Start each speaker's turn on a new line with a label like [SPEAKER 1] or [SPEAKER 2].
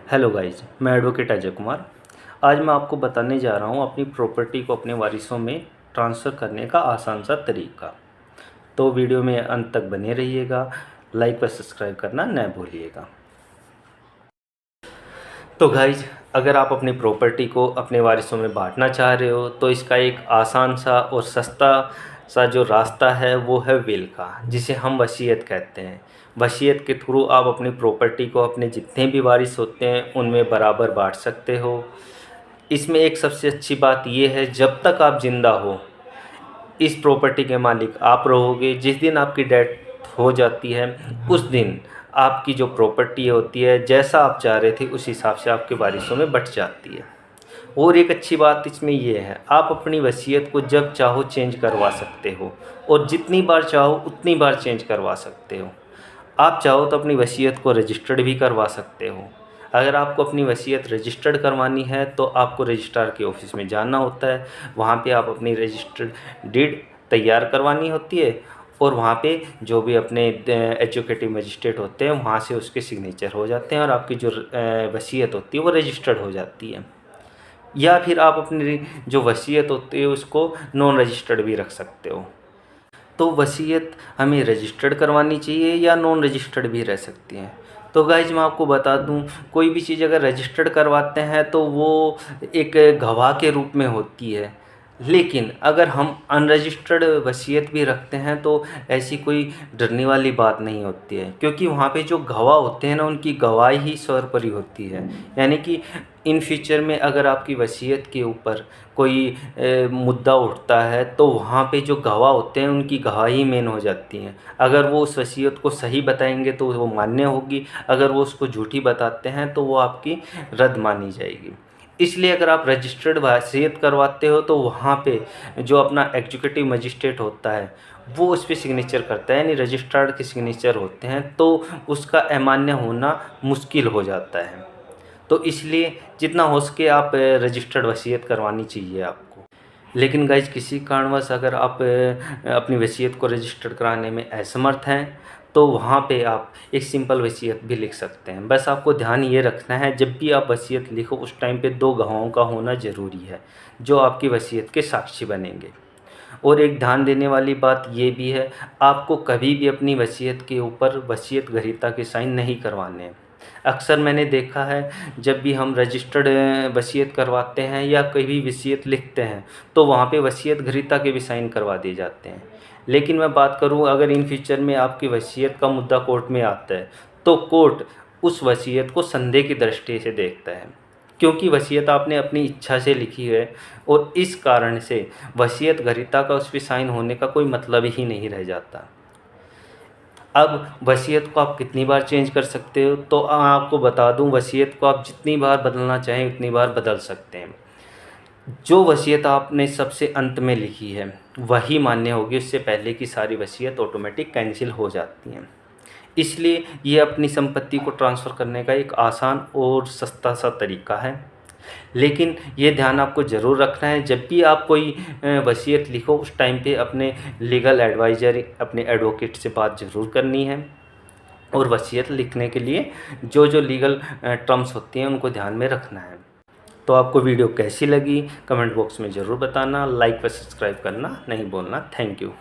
[SPEAKER 1] Hello guys, मैं advocate Ajay Kumar. आज मैं आपको बताने जा रहा हूँ अपनी प्रॉपर्टी को अपने वारिसों में ट्रांसफ़र करने का आसान सा तरीका। तो वीडियो में अंत तक बने रहिएगा। लाइक व सब्सक्राइब करना न भूलिएगा। तो गाइज, अगर आप अपनी प्रॉपर्टी को अपने वारिसों में बांटना चाह रहे हो तो इसका एक आसान सा और सस्ता सा जो रास्ता है वो है विल का, जिसे हम वसीयत कहते हैं। वसीयत के थ्रू आप अपनी प्रॉपर्टी को अपने जितने भी वारिस होते हैं उनमें बराबर बांट सकते हो। इसमें एक सबसे अच्छी बात यह है, जब तक आप ज़िंदा हो इस प्रॉपर्टी के मालिक आप रहोगे। जिस दिन आपकी डेथ हो जाती है उस दिन आपकी जो प्रॉपर्टी होती है, जैसा आप चाह रहे थे उस हिसाब से आपके वारिसों में बँट जाती है। और एक अच्छी बात इसमें यह है, आप अपनी वसीयत को जब चाहो चेंज करवा सकते हो और जितनी बार चाहो उतनी बार चेंज करवा सकते हो। आप चाहो तो अपनी वसीयत को रजिस्टर्ड भी करवा सकते हो। अगर आपको अपनी वसीयत रजिस्टर्ड करवानी है तो आपको रजिस्ट्रार के ऑफिस में जाना होता है। वहाँ पे आप अपनी रजिस्टर्ड डीड तैयार करवानी होती है और वहाँ पे जो भी अपने एजुकेटिव मजिस्ट्रेट होते हैं वहाँ से उसके सिग्नेचर हो जाते हैं और आपकी जो वसीयत होती है वो रजिस्टर्ड हो जाती है। या फिर आप अपनी जो वसीयत होती है उसको नॉन रजिस्टर्ड भी रख सकते हो। तो वसीयत हमें रजिस्टर्ड करवानी चाहिए या नॉन रजिस्टर्ड भी रह सकती है। तो गाइज, मैं आपको बता दूं, कोई भी चीज़ अगर रजिस्टर्ड करवाते हैं तो वो एक गवाह के रूप में होती है। लेकिन अगर हम अनरजिस्टर्ड वसीयत भी रखते हैं तो ऐसी कोई डरने वाली बात नहीं होती है, क्योंकि वहाँ पे जो गवाह होते हैं ना उनकी गवाही ही सर्वोपरि होती है। यानी कि इन फ्यूचर में अगर आपकी वसीयत के ऊपर कोई मुद्दा उठता है तो वहाँ पे जो गवाह होते हैं उनकी गवाही मेन हो जाती है। अगर वो उस वसीयत को सही बताएंगे तो वो मान्य होगी, अगर वो उसको झूठी बताते हैं तो वो आपकी रद्द मानी जाएगी। इसलिए अगर आप रजिस्टर्ड वसीयत करवाते हो तो वहाँ पे जो अपना एग्जीक्यूटिव मजिस्ट्रेट होता है वो उस पर सिग्नेचर करता है, यानी रजिस्ट्रार के सिग्नेचर होते हैं, तो उसका अमान्य होना मुश्किल हो जाता है। तो इसलिए जितना हो सके आप रजिस्टर्ड वसीयत करवानी चाहिए आपको। लेकिन गाइज, किसी कारणवश अगर आप अपनी वसीयत को रजिस्टर्ड कराने में असमर्थ हैं तो वहाँ पे आप एक सिंपल वसीयत भी लिख सकते हैं। बस आपको ध्यान ये रखना है, जब भी आप वसीयत लिखो उस टाइम पे 2 गवाहों का होना ज़रूरी है जो आपकी वसीयत के साक्षी बनेंगे। और एक ध्यान देने वाली बात ये भी है, आपको कभी भी अपनी वसीयत के ऊपर वसीयत ग्रहीता के साइन नहीं करवाने हैं। अक्सर मैंने देखा है, जब भी हम रजिस्टर्ड वसीयत करवाते हैं या कोई भी वसीयत लिखते हैं तो वहाँ पे वसीयत ग्रहीता के भी साइन करवा दिए जाते हैं। लेकिन मैं बात करूँ, अगर इन फ्यूचर में आपकी वसीयत का मुद्दा कोर्ट में आता है तो कोर्ट उस वसीयत को संदेह की दृष्टि से देखता है, क्योंकि वसीयत आपने अपनी इच्छा से लिखी है और इस कारण से वसीयत ग्रहीता का उस पर साइन होने का कोई मतलब ही नहीं रह जाता। अब वसीयत को आप कितनी बार चेंज कर सकते हो, तो आपको बता दूं, वसीयत को आप जितनी बार बदलना चाहें उतनी बार बदल सकते हैं। जो वसीयत आपने सबसे अंत में लिखी है वही मान्य होगी, उससे पहले की सारी वसीयत ऑटोमेटिक कैंसिल हो जाती हैं। इसलिए ये अपनी संपत्ति को ट्रांसफ़र करने का एक आसान और सस्ता सा तरीका है। लेकिन ये ध्यान आपको ज़रूर रखना है, जब भी आप कोई वसीयत लिखो उस टाइम पे अपने लीगल एडवाइज़र, अपने एडवोकेट से बात ज़रूर करनी है। और वसीयत लिखने के लिए जो जो लीगल टर्म्स होती हैं उनको ध्यान में रखना है। तो आपको वीडियो कैसी लगी कमेंट बॉक्स में ज़रूर बताना। लाइक व सब्सक्राइब करना नहीं भूलना। Thank you.